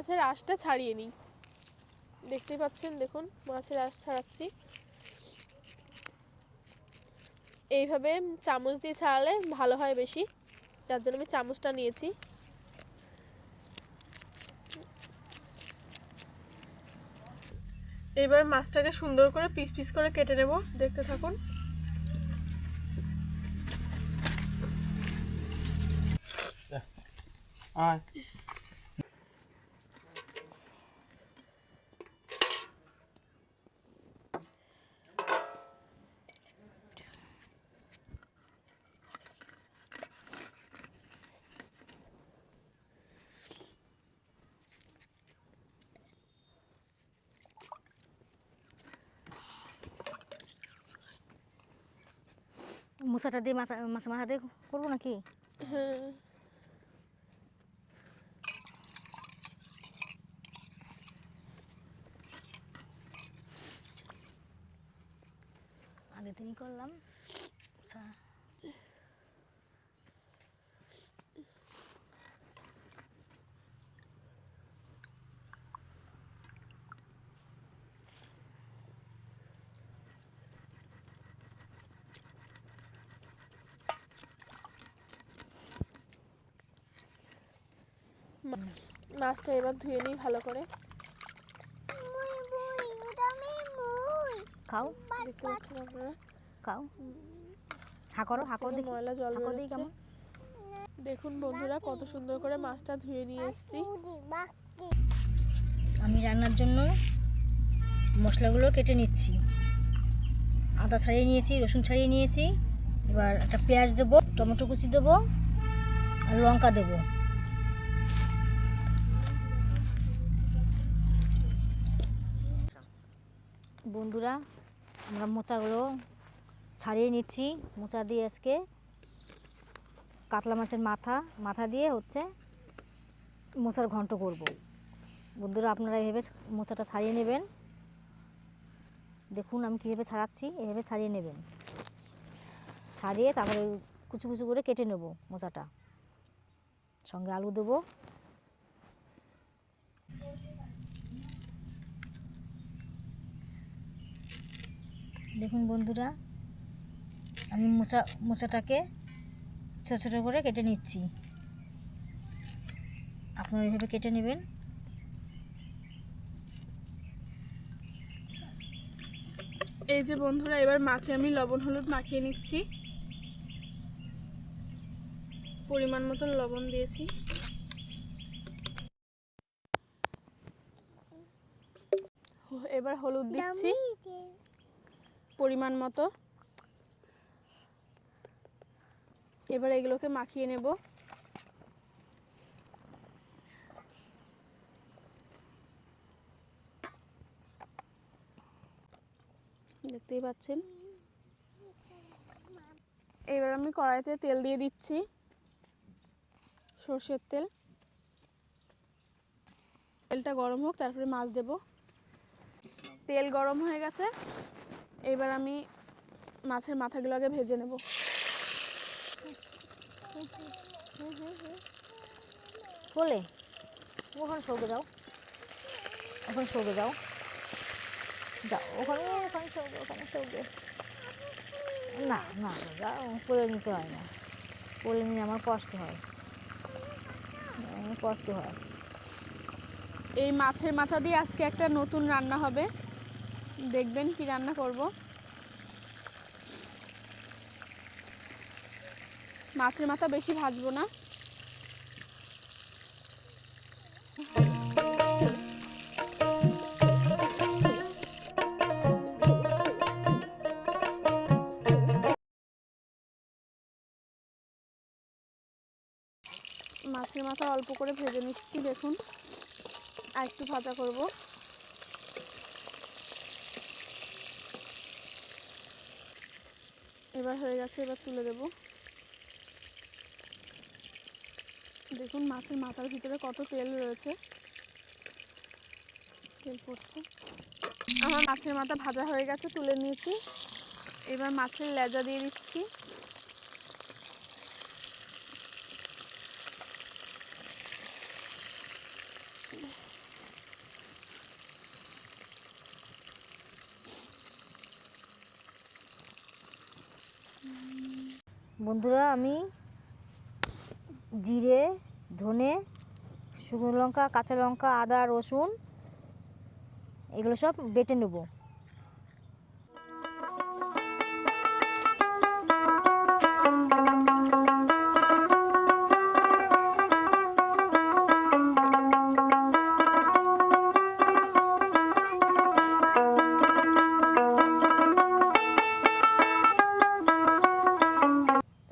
মাছের আঁশটা ছাড়িয়ে নিই। দেখতেই পাচ্ছেন, দেখুন মাছের আঁশ ছাড়াচ্ছি। এইভাবে চামচ দিয়ে ছাড়ালে ভালো হয় বেশি, যার জন্য আমি চামচটা নিয়েছি। এবার মাছটাকে সুন্দর করে পিস পিস করে কেটে নেব, দেখতে থাকুন। মুসাটা দিয়ে মাথা দিয়ে করবো নাকি? হ্যাঁ, আগে দিনই করলাম। মাছটা এবার ধুয়ে নিই ভালো করে। খাও, দেখতে পাচ্ছেন আপনারা, খাও, হা করো, হা করো, দেখি ময়লা জল হা করো দেখি বেরোচ্ছে। কেমন। দেখুন বন্ধুরা, কত সুন্দর করে মাছটা ধুয়ে নিয়ে এসেছি। আমি রান্নার জন্য মশলাগুলো কেটে নিচ্ছি। আদা ছাড়িয়ে নিয়েছি, রসুন ছাড়িয়ে নিয়েছি। এবার একটা পেঁয়াজ দেবো, টমেটো কুচি দেবো আর লঙ্কা দেবো। বন্ধুরা, আমরা মোচাগুলো ছাড়িয়ে নিচ্ছি। মোচা দিয়ে আজকে কাতলা মাছের মাথা দিয়ে হচ্ছে মোচার ঘন্ট করব। বন্ধুরা, আপনারা এভাবে মোচাটা ছাড়িয়ে নেবেন। দেখুন আমি কীভাবে ছাড়াচ্ছি, এভাবে ছাড়িয়ে নেবেন। ছাড়িয়ে তারপরে কুচু কুচু করে কেটে নেব মোচাটা। সঙ্গে আলু দেবো। দেখুন বন্ধুরা, আমি মোচাটাকে ছোটো ছোটো করে কেটে নিচ্ছি। আপনারা এভাবে কেটে নেবেন। এই যে বন্ধুরা, এবার মাছে আমি লবণ হলুদ মাখিয়ে নিচ্ছি। পরিমাণ মতো লবণ দিয়েছি। এবার হলুদ দিচ্ছি পরিমাণ মতো। এবার এগুলোকে মাখিয়ে নেব। দেখতেই পাচ্ছেন। এবার আমি কড়াইতে তেল দিয়ে দিচ্ছি, সরষের তেল। তেলটা গরম হোক, তারপরে মাছ দেব। তেল গরম হয়ে গেছে, এবার আমি মাছের মাথাগুলো আগে ভেজে নেব। বলে ওখানে সরবে যাও, ওখানে সরবে যাও, যাও ওখানে, ওখানে সরবে। না না যাও, কোলে নিতে হয় না, কোলে নিয়ে আমার কষ্ট হয়, কষ্ট হয়। এই মাছের মাথা দিয়ে আজকে একটা নতুন রান্না হবে, দেখবেন কি রান্না করব। মাছের মাথা বেশি ভাজবো না। মাছের মাথা অল্প করে ভেজে নিচ্ছি, দেখুন। আর একটু ভাজা করব। এবার হয়ে গেছে, এবার তুলে দেব। দেখুন মাছের মাথার ভিতরে কত তেল রয়েছে, তেল পড়ছে। আমার মাছের মাথা ভাজা হয়ে গেছে, তুলে নিয়েছি। এবার মাছের লেজা দিয়ে দিচ্ছি। বন্ধুরা আমি জিরে, ধনে, শুকনো লঙ্কা, কাঁচা লঙ্কা, আদা, রসুন এগুলো সব বেটে নেব।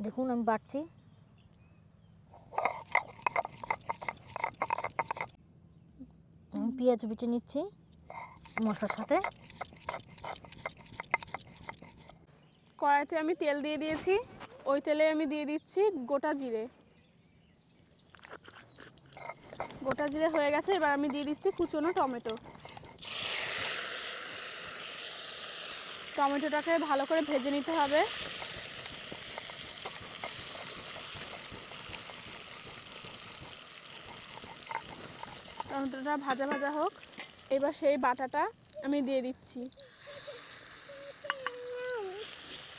দেখুন আমি বাটছি। আমি পেঁয়াজ বেটে নিচ্ছি মশলার সাথে। কড়াইতে আমি তেল দিয়ে দিয়েছি, ওই তেলে আমি দিয়ে দিচ্ছি গোটা জিরে। গোটা জিরে হয়ে গেছে, এবার আমি দিয়ে দিচ্ছি কুচনো টমেটো। টমেটোটাকে ভালো করে ভেজে নিতে হবে। টমেটোটা ভাজা ভাজা হোক। এবার সেই বাটাটা আমি দিয়ে দিচ্ছি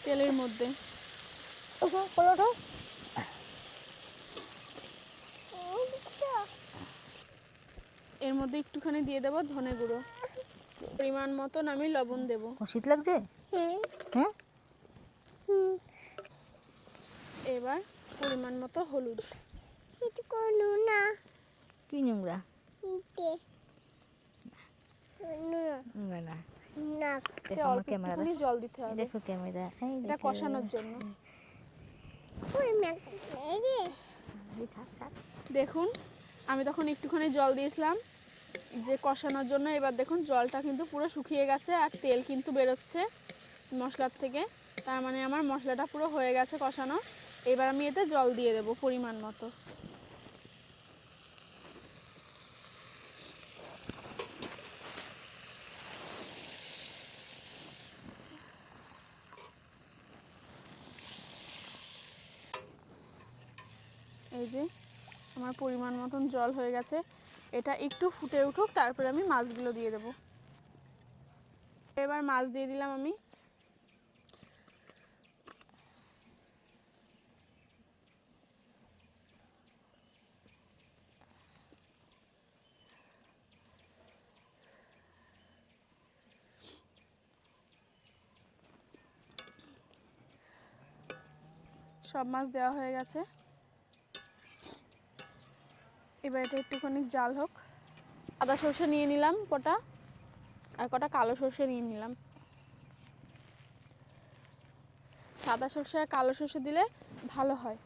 তেলের মধ্যে। এর মধ্যে একটুখানি দিয়ে দেবো ধনে গুঁড়ো, পরিমাণ মতন আমি লবণ দেব। শীত লাগছে? হ্যাঁ। এবার পরিমাণ মতো হলুদ। কি নোংরা? একটুখানি জল দিতে হবে দেখো ক্যামেরা, এটা কষানোর জন্য। দেখুন আমি তখন একটুখানি জল দিয়েছিলাম যে কষানোর জন্য। এবার দেখুন জলটা কিন্তু পুরো শুকিয়ে গেছে আর তেল কিন্তু বেরোচ্ছে মশলার থেকে। তার মানে আমার মশলাটা পুরো হয়ে গেছে কষানো। এবার আমি এতে জল দিয়ে দেবো পরিমাণ মতো। এই যে আমার পরিমাণ মতন জল হয়ে গেছে, এটা একটু ফুটে উঠুক, তারপরে আমি মাছগুলো দিয়ে দেবো। এবার মাছ দিয়ে দিলাম আমি। সব মাছ দেওয়া হয়ে গেছে। এবার এটা একটুখানি জাল হোক। সাদা সর্ষে নিয়ে নিলাম কটা, আর কটা কালো সর্ষে নিয়ে নিলাম। সাদা সর্ষে আর কালো সর্ষে দিলে ভালো হয়।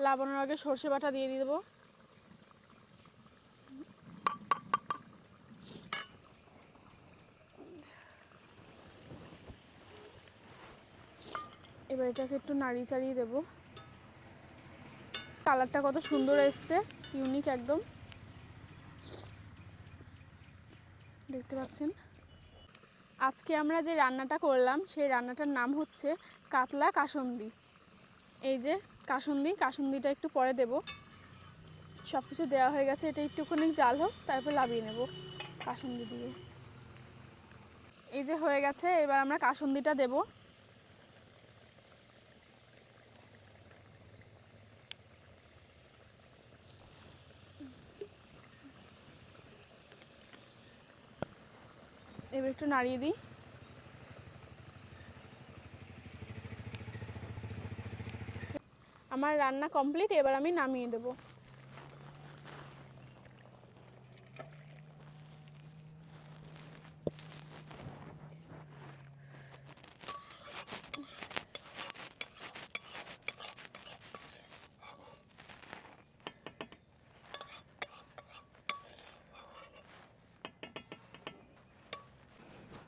লাবানোর আগে সর্ষে বাটা দিয়ে দেবো। এবার এটাকে একটু নাড়িয়ে চাড়িয়ে দেবো। কালারটা কত সুন্দর এসছে, ইউনিক একদম, দেখতে পাচ্ছেন। আজকে আমরা যে রান্নাটা করলাম সেই রান্নাটার নাম হচ্ছে কাতলা কাসুন্দি। এই যে কাসুন্দিটা একটু পরে দেব। সব কিছু দেওয়া হয়ে গেছে, এটা একটুখানি জাল হোক, তারপর লাভিয়ে নেব কাসুন্দি দিয়ে। এই যে হয়ে গেছে, এবার আমরা কাসুন্দিটা দেব। এবার একটু নাড়িয়ে দিই। আমার রান্না কমপ্লিট, এবার আমি নামিয়ে দেব।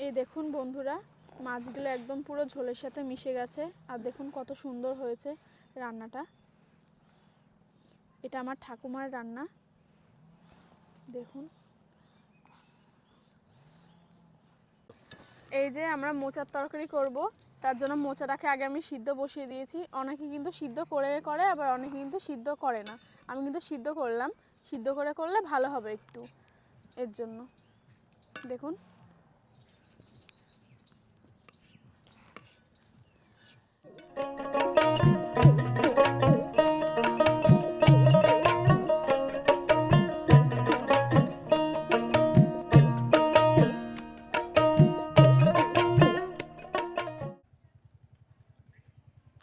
এই দেখুন বন্ধুরা, মাছগুলো একদম পুরো ঝোলের সাথে মিশে গেছে। আর দেখুন কত সুন্দর হয়েছে রান্নাটা। এটা আমার ঠাকুমার রান্না। দেখুন এই যে আমরা মোচার তরকারি করব, তার জন্য মোচাটাকে আগে আমি সিদ্ধ বসিয়ে দিয়েছি। অনেকে কিন্তু সিদ্ধ করে করে, আবার অনেকে কিন্তু সিদ্ধ করে না। আমি কিন্তু সিদ্ধ করলাম, সিদ্ধ করে করলে ভালো হবে একটু, এর জন্য। দেখুন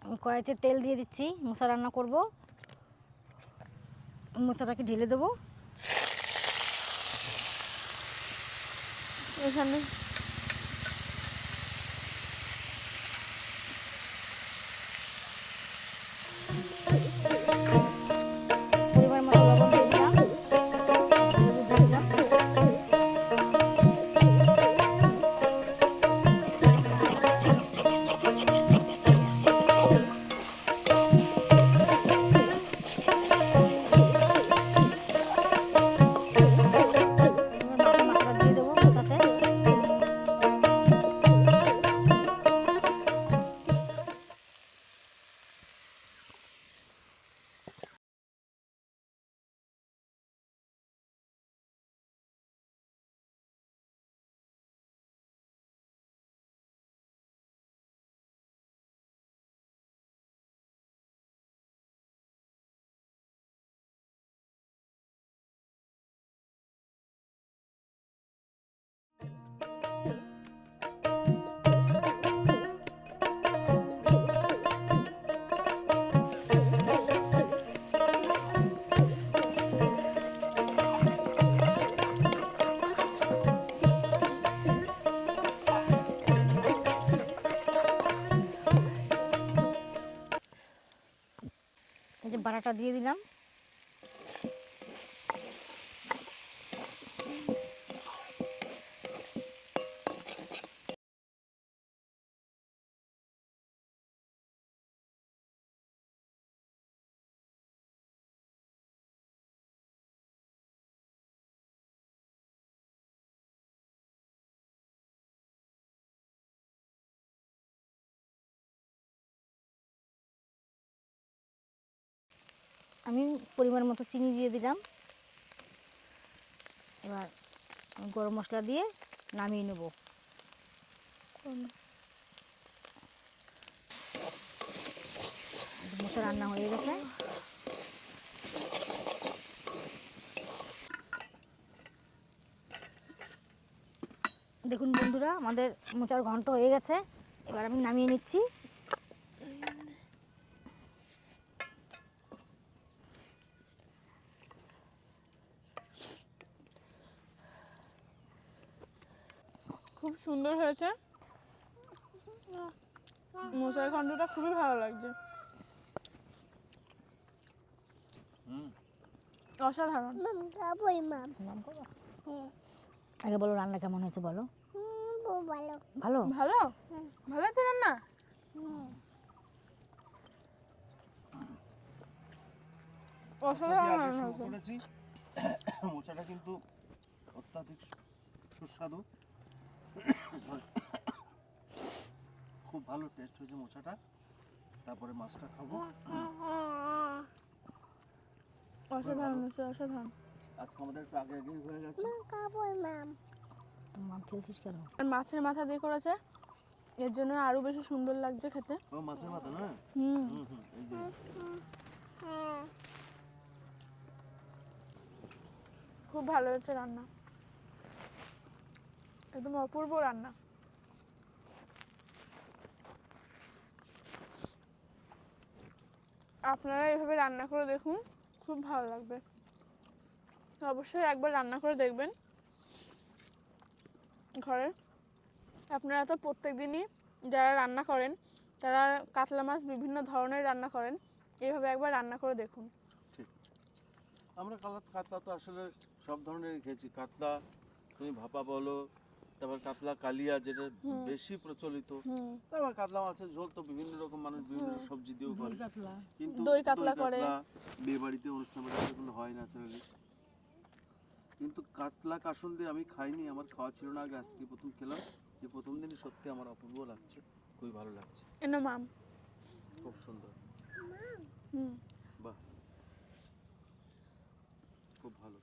আমি কড়াইতে তেল দিয়ে দিচ্ছি, মোচা রান্না করব। মোচাটাকে ঢেলে দেবো। এখানে পরিমাণ মতো লবণ দিয়ে দিলাম, হলুদ দিয়ে দিলাম। মাথাটা দিয়ে দেবো মোচাতে। এই যে বাটাটা দিয়ে দিলাম। আমি পরিমাণ মতো চিনি দিয়ে দিলাম। এবার আমি গরম মশলা দিয়ে নামিয়ে নেব। মোচা রান্না হয়ে গেছে। দেখুন বন্ধুরা, আমাদের মোচার ঘন্ট হয়ে গেছে। এবার আমি নামিয়ে নিচ্ছি। খুব সুন্দর হয়েছে, মোচার ঘন্টটা খুবই ভালো লাগছে, অসাধারণ। আগে বলো রান্না কেমন হয়েছে বলো। ভালো। ভালো ভালো ভালো আছে রান্না। অসাধারণ রান্না হয়েছে। করেছি মোচাটা কিন্তু অত্যাধিক সুস্বাদু, খুব ভালো টেস্ট হয়েছে মোচাটা। তারপরে মাছটা খাবো। অসাধারণ হয়েছে, অসাধারণ। আজকে আমাদের একটু আগে আগেই হয়ে গেছে। তো মা ফেলছিস কেন? আর মাছের মাথা দিয়ে করেছে, এর জন্য আরো বেশি সুন্দর লাগছে খেতে। ও মাছের মাথা না? হুম, এই যে খুব ভালো হয়েছে রান্না, একদম অপূর্ব রান্না। আপনারা এভাবে রান্না করে দেখুন, খুব ভালো লাগবে। অবশ্যই একবার রান্না করে দেখবেন ঘরে। আপনারা তো প্রত্যেক দিনই যারা রান্না করেন, তারা কাতলা মাছ বিভিন্ন ধরনের রান্না করেন, এইভাবে একবার রান্না করে দেখুন। ঠিক। আমরা কাতলা তো আসলে সব ধরনেরই খেয়েছি। কাতলা তুমি ভাপা বলো, তারপর কাতলা কালিয়া যেটা বেশি প্রচলিত, তারপর কাতলা মাছের ঝোল তো বিভিন্ন রকম মানুষ বিভিন্ন সবজি দিয়েও করে। কিন্তু দই কাতলা করে। বিয়ে বাড়িতে অনুষ্ঠান বাড়িতে কোনো হয় না ন্যাচারালি। কিন্তু কাতলা কাসুন্দি আমি খাইনি, আমার খাওয়া ছিল না আগে, আজকে প্রথম খেলাম। যে প্রথম দিনই সত্যি আমার অপূর্ব লাগছে, খুবই ভালো লাগছে, এনো মাম। খুব সুন্দর। হুম। বাহ, খুব ভালো।